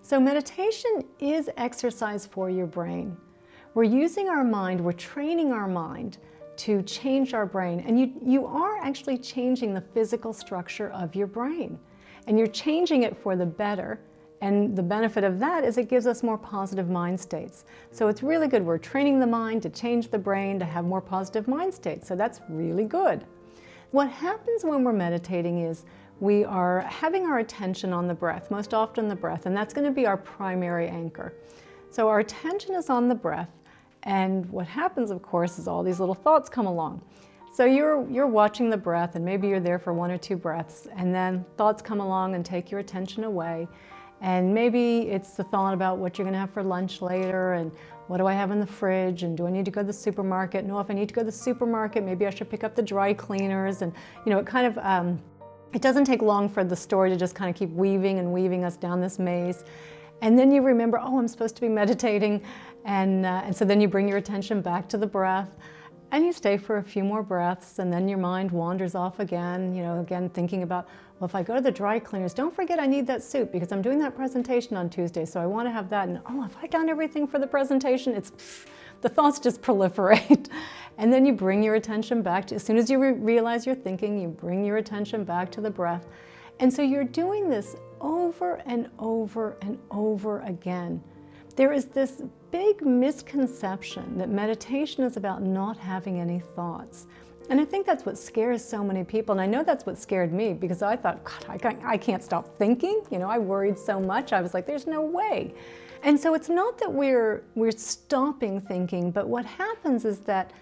So meditation is exercise for your brain. We're using our mind, we're training our mind to change our brain. And you are actually changing the physical structure of your brain. And you're changing it for the better. And the benefit of that is it gives us more positive mind states. So it's really good. We're training the mind to change the brain to have more positive mind states. So that's really good. What happens when we're meditating is we are having our attention on the breath, most often the breath, and that's going to be our primary anchor. So our attention is on the breath, and what happens, of course, is all these little thoughts come along. So you're watching the breath, and maybe you're there for 1 or 2 breaths, and then thoughts come along and take your attention away. And maybe it's the thought about what you're going to have for lunch later, and what do I have in the fridge, and do I need to go to the supermarket? No, if I need to go to the supermarket, maybe I should pick up the dry cleaners. And it kind of, it doesn't take long for the story to just kind of keep weaving and weaving us down this maze. And then you remember, oh, I'm supposed to be meditating. And so then you bring your attention back to the breath, and you stay for a few more breaths, and then your mind wanders off again, again thinking about, well, if I go to the dry cleaners, don't forget I need that soup because I'm doing that presentation on Tuesday, so I want to have that. And oh, have I done everything for the presentation? The thoughts just proliferate. And then you bring your attention back to, as soon as you realize you're thinking, you bring your attention back to the breath. And so you're doing this over and over and over again. There is this big misconception that meditation is about not having any thoughts. And I think that's what scares so many people. And I know that's what scared me, because I thought, God, I can't stop thinking. I worried so much. I was like, there's no way. And so it's not that we're stopping thinking, but what happens is that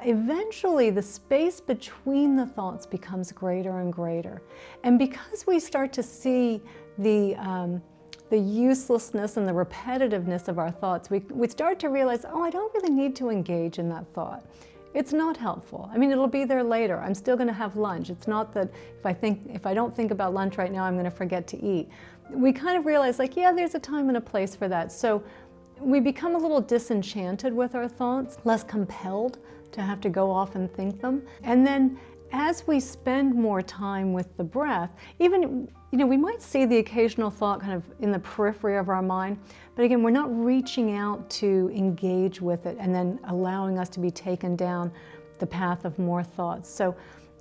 eventually the space between the thoughts becomes greater and greater. And because we start to see the uselessness and the repetitiveness of our thoughts, we start to realize, oh, I don't really need to engage in that thought. It's not helpful. I mean, it'll be there later. I'm still going to have lunch. It's not that if I don't think about lunch right now, I'm going to forget to eat. We kind of realize, like, yeah, there's a time and a place for that. So we become a little disenchanted with our thoughts, less compelled to have to go off and think them. And then as we spend more time with the breath, even, we might see the occasional thought kind of in the periphery of our mind, but again, we're not reaching out to engage with it and then allowing us to be taken down the path of more thoughts. So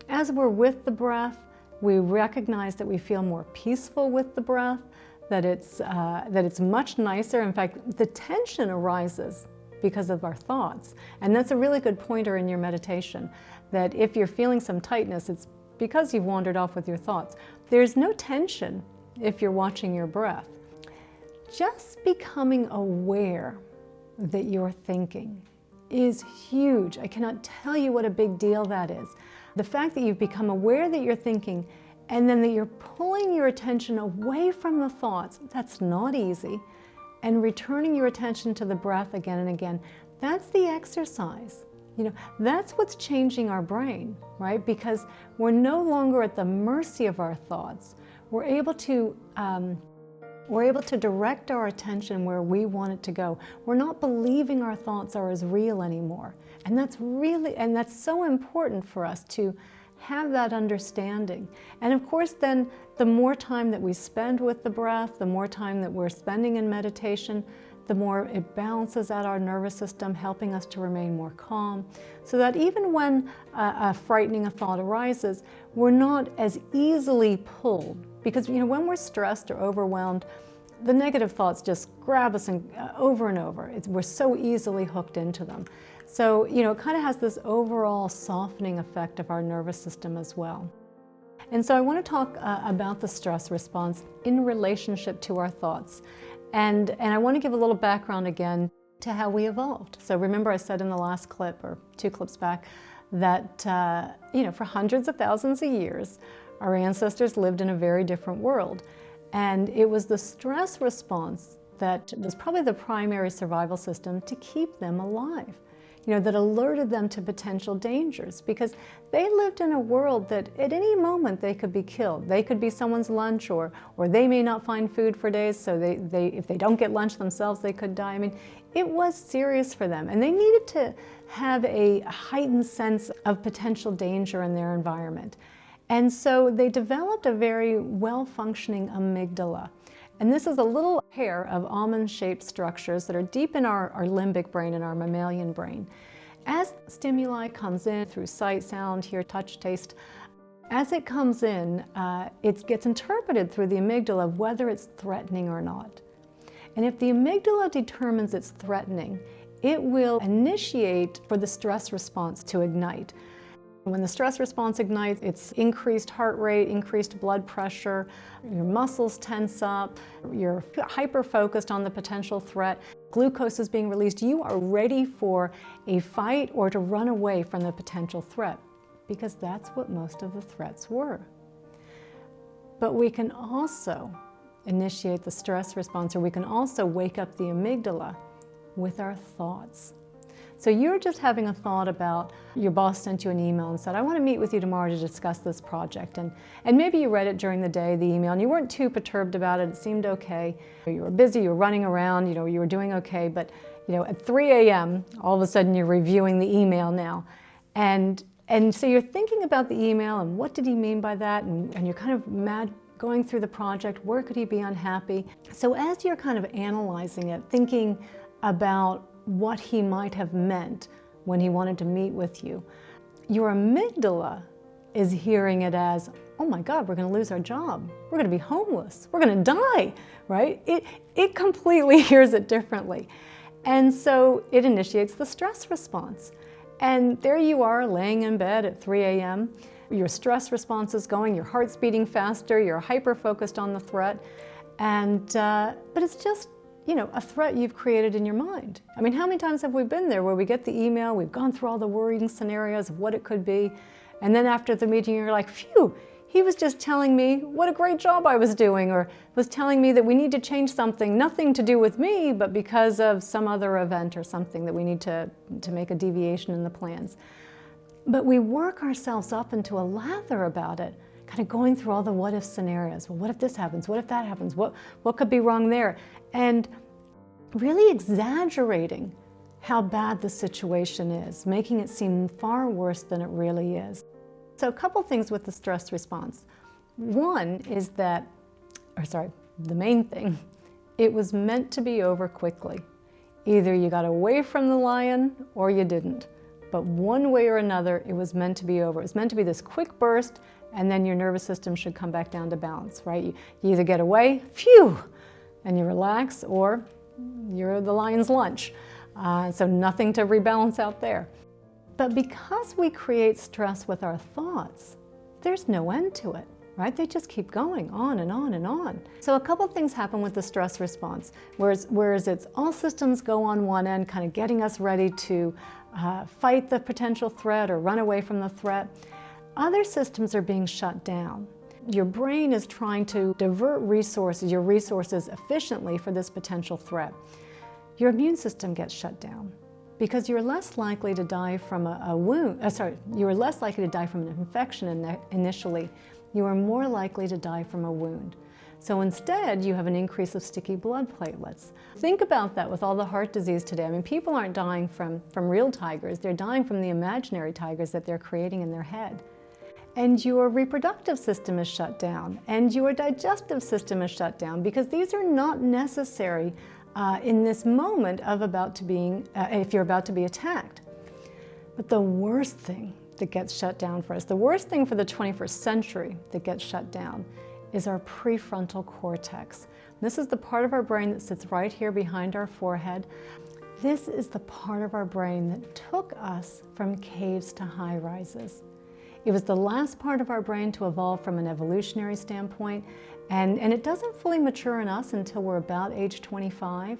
as we're with the breath, we recognize that we feel more peaceful with the breath, that it's much nicer. In fact, the tension arises because of our thoughts. And that's a really good pointer in your meditation, that if you're feeling some tightness, it's because you've wandered off with your thoughts. There's no tension if you're watching your breath. Just becoming aware that you're thinking is huge. I cannot tell you what a big deal that is. The fact that you've become aware that you're thinking, and then that you're pulling your attention away from the thoughts, that's not easy, and returning your attention to the breath again and again, that's the exercise. That's what's changing our brain, right? Because we're no longer at the mercy of our thoughts. We're able to direct our attention where we want it to go. We're not believing our thoughts are as real anymore. And that's so important for us to have that understanding. And of course, then the more time that we spend with the breath, the more time that we're spending in meditation, the more it balances out our nervous system, helping us to remain more calm, so that even when a frightening thought arises, we're not as easily pulled. Because when we're stressed or overwhelmed, the negative thoughts just grab us over and over. We're so easily hooked into them. So, it kind of has this overall softening effect of our nervous system as well. And so I want to talk about the stress response in relationship to our thoughts. And I want to give a little background again to how we evolved. So remember I said in the last clip, or 2 clips back, that for hundreds of thousands of years, our ancestors lived in a very different world. And it was the stress response that was probably the primary survival system to keep them alive. That alerted them to potential dangers, because they lived in a world that at any moment they could be killed. They could be someone's lunch, or they may not find food for days, so if they don't get lunch themselves, they could die. I mean, it was serious for them, and they needed to have a heightened sense of potential danger in their environment. And so they developed a very well-functioning amygdala. And this is a little pair of almond-shaped structures that are deep in our limbic brain and our mammalian brain. As stimuli comes in through sight, sound, hear, touch, taste, as it comes in, it gets interpreted through the amygdala of whether it's threatening or not. And if the amygdala determines it's threatening, it will initiate for the stress response to ignite. When the stress response ignites, it's increased heart rate, increased blood pressure, your muscles tense up, you're hyper-focused on the potential threat, glucose is being released, you are ready for a fight or to run away from the potential threat, because that's what most of the threats were. But we can also initiate the stress response, or we can also wake up the amygdala with our thoughts. So you're just having a thought about your boss sent you an email and said, I want to meet with you tomorrow to discuss this project. And maybe you read it during the day, the email, and you weren't too perturbed about it. It seemed okay. You were busy, you were running around, you were doing okay. But at 3 a.m., all of a sudden you're reviewing the email now. And so you're thinking about the email and what did he mean by that? And you're kind of mad going through the project. Where could he be unhappy? So as you're kind of analyzing it, thinking about what he might have meant when he wanted to meet with you, your amygdala is hearing it as, oh my God, we're going to lose our job. We're going to be homeless. We're going to die, right? It completely hears it differently. And so it initiates the stress response. And there you are laying in bed at 3 a.m. Your stress response is going, your heart's beating faster, you're hyper-focused on the threat. But it's just a threat you've created in your mind. I mean, how many times have we been there where we get the email, we've gone through all the worrying scenarios of what it could be, and then after the meeting you're like, phew, he was just telling me what a great job I was doing, or was telling me that we need to change something, nothing to do with me, but because of some other event or something that we need to make a deviation in the plans. But we work ourselves up into a lather about it, kind of going through all the what-if scenarios. Well, what if this happens? What if that happens? What could be wrong there? And really exaggerating how bad the situation is, making it seem far worse than it really is. So a couple things with the stress response. One is that, the main thing, it was meant to be over quickly. Either you got away from the lion or you didn't. But one way or another, it was meant to be over. It was meant to be this quick burst, and then your nervous system should come back down to balance, right? You either get away, phew, and you relax, or you're the lion's lunch. So nothing to rebalance out there. But because we create stress with our thoughts, there's no end to it, right? They just keep going on and on and on. So a couple things happen with the stress response, whereas it's all systems go on one end, kind of getting us ready to fight the potential threat or run away from the threat. Other systems are being shut down. Your brain is trying to divert your resources efficiently for this potential threat. Your immune system gets shut down because you're less likely to die from you're less likely to die from an infection initially. You are more likely to die from a wound. So instead, you have an increase of sticky blood platelets. Think about that with all the heart disease today. I mean, people aren't dying from real tigers. They're dying from the imaginary tigers that they're creating in their head. And your reproductive system is shut down, and your digestive system is shut down, because these are not necessary in this moment of if you're about to be attacked. But the worst thing that gets shut down for us, the worst thing for the 21st century that gets shut down, is our prefrontal cortex. This is the part of our brain that sits right here behind our forehead. This is the part of our brain that took us from caves to high rises. It was the last part of our brain to evolve from an evolutionary standpoint, and it doesn't fully mature in us until we're about age 25.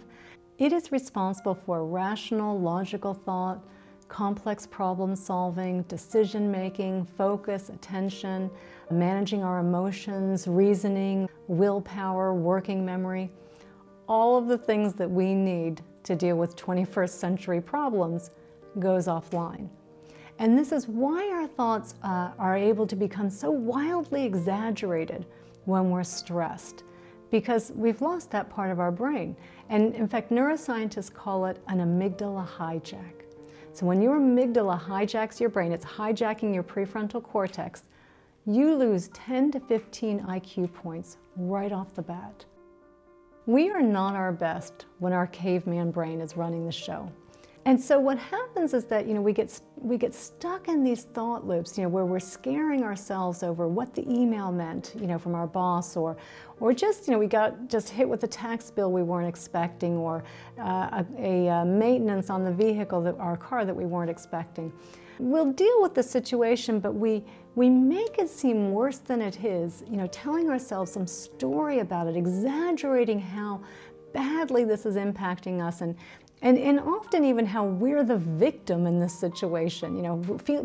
It is responsible for rational, logical thought, complex problem solving, decision making, focus, attention, managing our emotions, reasoning, willpower, working memory. All of the things that we need to deal with 21st century problems goes offline. And this is why our thoughts are able to become so wildly exaggerated when we're stressed, because we've lost that part of our brain. And in fact, neuroscientists call it an amygdala hijack. So when your amygdala hijacks your brain, it's hijacking your prefrontal cortex, you lose 10 to 15 IQ points right off the bat. We are not our best when our caveman brain is running the show. And so what happens is that, we get stuck in these thought loops, where we're scaring ourselves over what the email meant, from our boss, or just, we got just hit with a tax bill we weren't expecting, or a maintenance on the vehicle, our car, that we weren't expecting. We'll deal with the situation, but we make it seem worse than it is, telling ourselves some story about it, exaggerating how badly this is impacting us, and often even how we're the victim in this situation,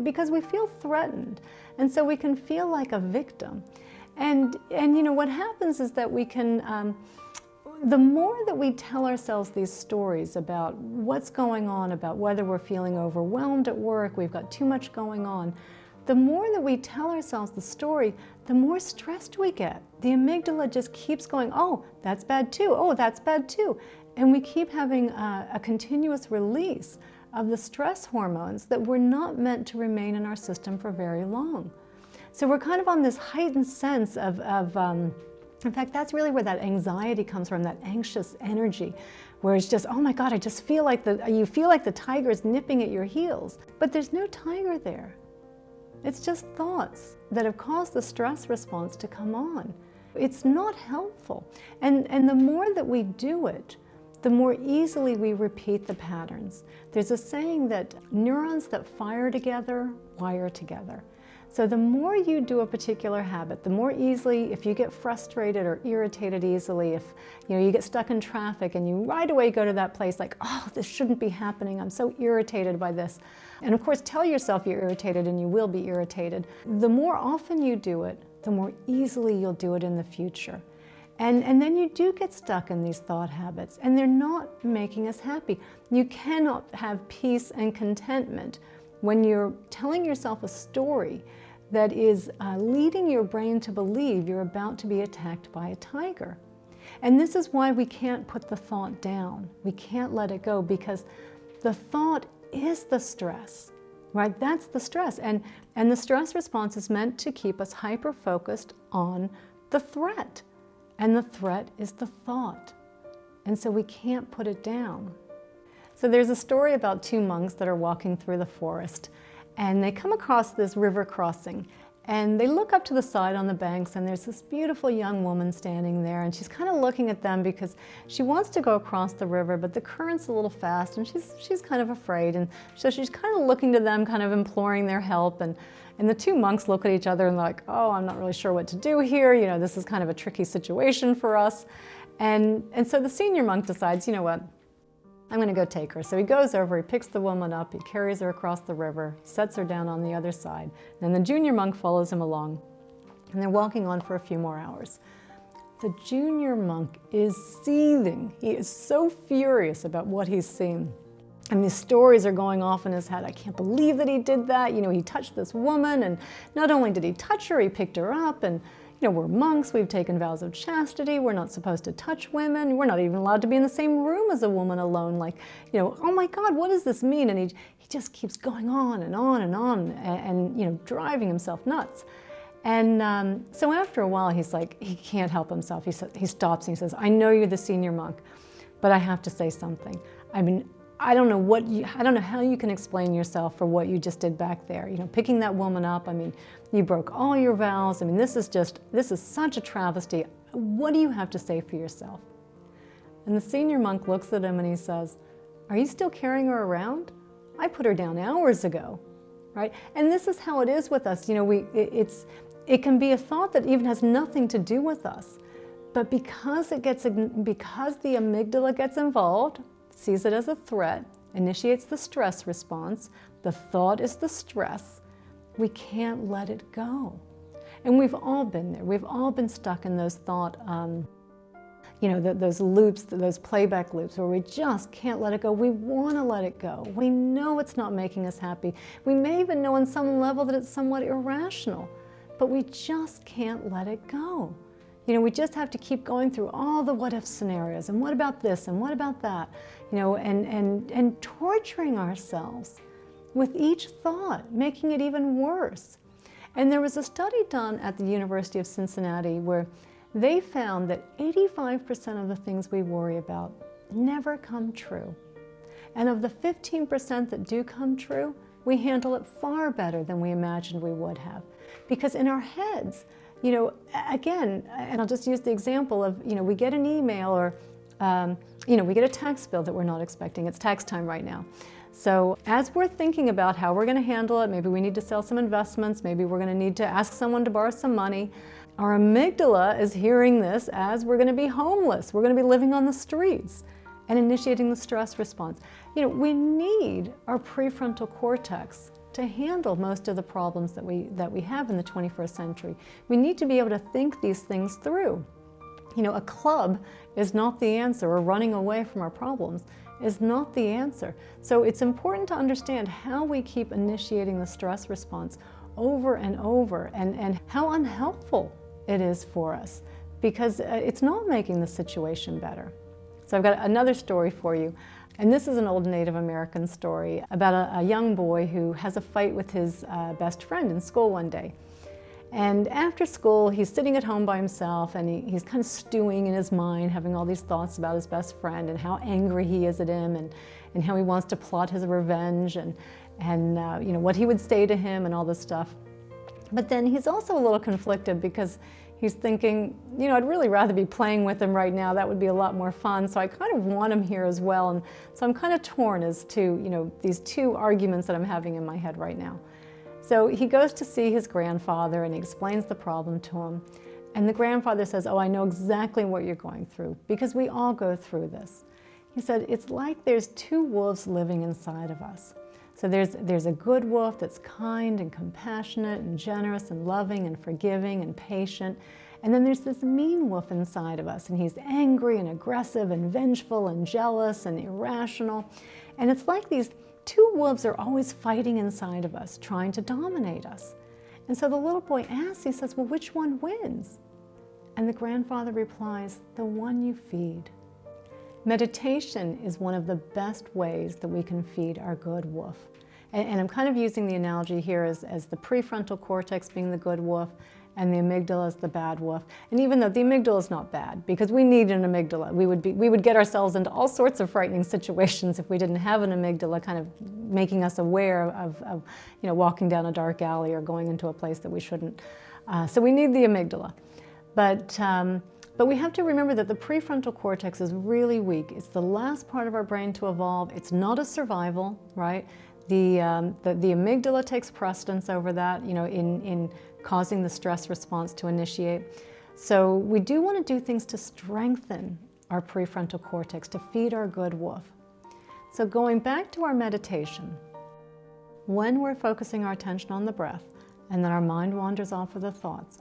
because we feel threatened. And so we can feel like a victim. And what happens is that we can, the more that we tell ourselves these stories about what's going on, about whether we're feeling overwhelmed at work, we've got too much going on, the more that we tell ourselves the story, the more stressed we get. The amygdala just keeps going, oh, that's bad too, oh, that's bad too. And we keep having a continuous release of the stress hormones that were not meant to remain in our system for very long. So we're kind of on this heightened sense of in fact, that's really where that anxiety comes from, that anxious energy, where it's just, oh my God, I just feel like you feel like the tiger is nipping at your heels. But there's no tiger there. It's just thoughts that have caused the stress response to come on. It's not helpful. And the more that we do it, the more easily we repeat the patterns. There's a saying that neurons that fire together, wire together. So the more you do a particular habit, the more easily, if you get frustrated or irritated easily, if you get stuck in traffic and you right away go to that place like, oh, this shouldn't be happening, I'm so irritated by this. And of course, tell yourself you're irritated, and you will be irritated. The more often you do it, the more easily you'll do it in the future. And then you do get stuck in these thought habits, and they're not making us happy. You cannot have peace and contentment when you're telling yourself a story that is leading your brain to believe you're about to be attacked by a tiger. And this is why we can't put the thought down. We can't let it go, because the thought is the stress, right? That's the stress. And the stress response is meant to keep us hyper-focused on the threat. And the threat is the thought. And so we can't put it down. So there's a story about two monks that are walking through the forest, and they come across this river crossing, and they look up to the side on the banks, and there's this beautiful young woman standing there, and she's kind of looking at them because she wants to go across the river, but the current's a little fast, and she's kind of afraid, and so she's kind of looking to them, kind of imploring their help. And the two monks look at each other and they're like, oh, I'm not really sure what to do here. This is kind of a tricky situation for us. And so the senior monk decides, you know what, I'm going to go take her. So he goes over, he picks the woman up, he carries her across the river, sets her down on the other side. And the junior monk follows him along. And they're walking on for a few more hours. The junior monk is seething. He is so furious about what he's seen. And these stories are going off in his head. I can't believe that he did that. He touched this woman, and not only did he touch her, he picked her up, and we're monks, we've taken vows of chastity, we're not supposed to touch women, we're not even allowed to be in the same room as a woman alone. Like, oh my God, what does this mean? And he just keeps going on and on and on, and driving himself nuts. And so after a while, he's like, he can't help himself. He stops and he says, I know you're the senior monk, but I have to say something. I mean, I don't know how you can explain yourself for what you just did back there. Picking that woman up, I mean, you broke all your vows. I mean, this is such a travesty. What do you have to say for yourself? And the senior monk looks at him and he says, are you still carrying her around? I put her down hours ago, right? And this is how it is with us. It can be a thought that even has nothing to do with us, but because the amygdala gets involved, sees it as a threat, initiates the stress response, the thought is the stress, we can't let it go. And we've all been there. We've all been stuck in those thought, those loops, those playback loops where we just can't let it go. We want to let it go. We know it's not making us happy. We may even know on some level that it's somewhat irrational, but we just can't let it go. We just have to keep going through all the what-if scenarios, and what about this, and what about that, and torturing ourselves with each thought, making it even worse. And there was a study done at the University of Cincinnati where they found that 85% of the things we worry about never come true. And of the 15% that do come true, we handle it far better than we imagined we would have. Because in our heads, you know, again, and I'll just use the example of, you know, we get an email or, you know, we get a tax bill that we're not expecting. It's tax time right now. So as we're thinking about how we're going to handle it, maybe we need to sell some investments, maybe we're going to need to ask someone to borrow some money, our amygdala is hearing this as we're going to be homeless, we're going to be living on the streets, and initiating the stress response. You know, we need our prefrontal cortex to handle most of the problems that we have in the 21st century. We need to be able to think these things through. You know, a club is not the answer, or running away from our problems is not the answer. So it's important to understand how we keep initiating the stress response over and over, and how unhelpful it is for us, because it's not making the situation better. So I've got another story for you, and this is an old Native American story about a young boy who has a fight with his best friend in school one day. And after school, he's sitting at home by himself, and he's kind of stewing in his mind, having all these thoughts about his best friend and how angry he is at him, and how he wants to plot his revenge, and you know, what he would say to him and all this stuff. But then he's also a little conflicted, because he's thinking, you know, I'd really rather be playing with him right now. That would be a lot more fun. So I kind of want him here as well. And so I'm kind of torn as to, you know, these two arguments that I'm having in my head right now. So he goes to see his grandfather, and he explains the problem to him. And the grandfather says, oh, I know exactly what you're going through, because we all go through this. He said, it's like there's two wolves living inside of us. So there's a good wolf that's kind and compassionate and generous and loving and forgiving and patient. And then there's this mean wolf inside of us, and he's angry and aggressive and vengeful and jealous and irrational. And it's like these two wolves are always fighting inside of us, trying to dominate us. And so the little boy asks, he says, well, which one wins? And the grandfather replies, the one you feed. Meditation is one of the best ways that we can feed our good wolf. And I'm kind of using the analogy here as the prefrontal cortex being the good wolf, and the amygdala is the bad wolf. And even though the amygdala is not bad, because we need an amygdala, we would get ourselves into all sorts of frightening situations if we didn't have an amygdala kind of making us aware of you know, walking down a dark alley or going into a place that we shouldn't. So we need the amygdala. But we have to remember that the prefrontal cortex is really weak. It's the last part of our brain to evolve. It's not a survival, right? The amygdala takes precedence over that, you know, in causing the stress response to initiate. So we do want to do things to strengthen our prefrontal cortex, to feed our good wolf. So going back to our meditation, when we're focusing our attention on the breath, and then our mind wanders off with the thoughts,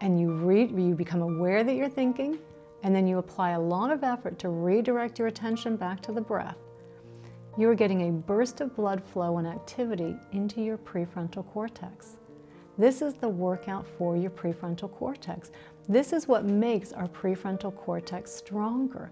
and you become aware that you're thinking, and then you apply a lot of effort to redirect your attention back to the breath, you are getting a burst of blood flow and activity into your prefrontal cortex. This is the workout for your prefrontal cortex. This is what makes our prefrontal cortex stronger,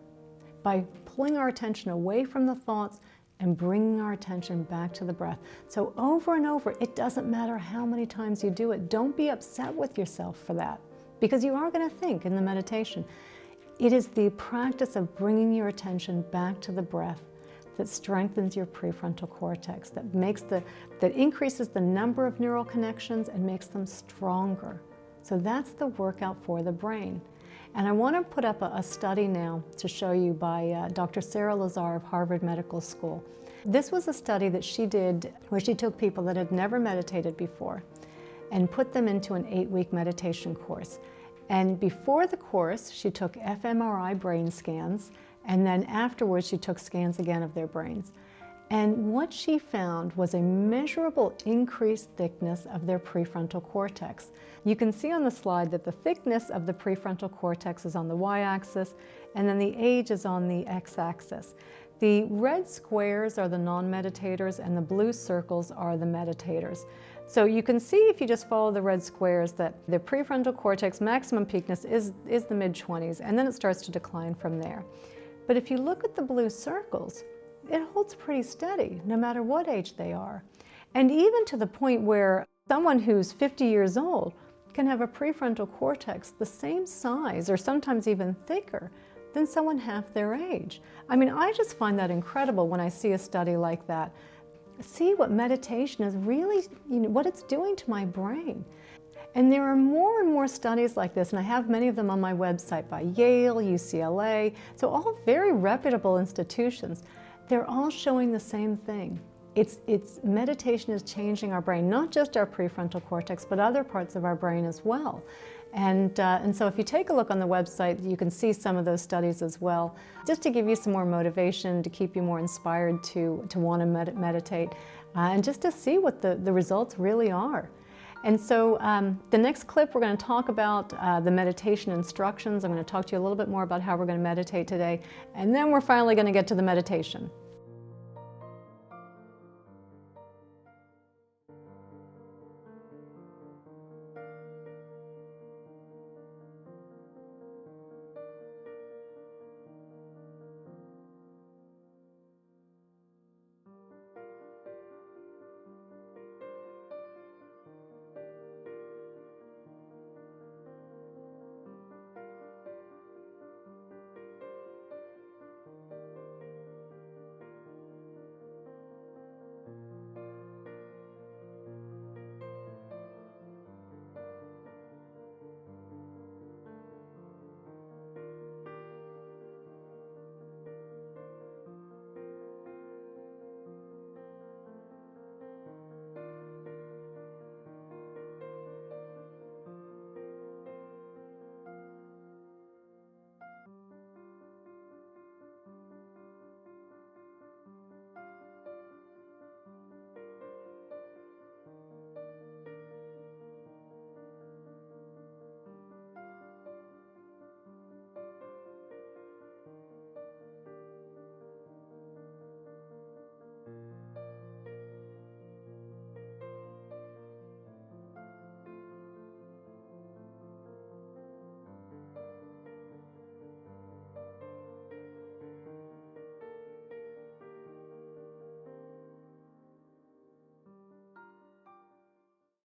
by pulling our attention away from the thoughts and bringing our attention back to the breath. So over and over, it doesn't matter how many times you do it. Don't be upset with yourself for that, because you are going to think in the meditation. It is the practice of bringing your attention back to the breath that strengthens your prefrontal cortex, that increases the number of neural connections and makes them stronger. So that's the workout for the brain. And I want to put up a study now to show you by Dr. Sarah Lazar of Harvard Medical School. This was a study that she did where she took people that had never meditated before and put them into an 8-week meditation course. And before the course, she took fMRI brain scans, and then afterwards she took scans again of their brains. And what she found was a measurable increased thickness of their prefrontal cortex. You can see on the slide that the thickness of the prefrontal cortex is on the y-axis, and then the age is on the x-axis. The red squares are the non-meditators, and the blue circles are the meditators. So you can see, if you just follow the red squares, that the prefrontal cortex maximum peakness is the mid-20s, and then it starts to decline from there. But if you look at the blue circles, it holds pretty steady, no matter what age they are. And even to the point where someone who's 50 years old can have a prefrontal cortex the same size or sometimes even thicker than someone half their age. I mean, I just find that incredible when I see a study like that. See what meditation is really, what it's doing to my brain. And there are more and more studies like this, and I have many of them on my website by Yale, UCLA, so all very reputable institutions. They're all showing the same thing. Meditation is changing our brain, not just our prefrontal cortex, but other parts of our brain as well. And so if you take a look on the website, you can see some of those studies as well, just to give you some more motivation, to keep you more inspired to want to meditate, and just to see what the results really are. And so the next clip, we're going to talk about the meditation instructions. I'm going to talk to you a little bit more about how we're going to meditate today, and then we're finally going to get to the meditation.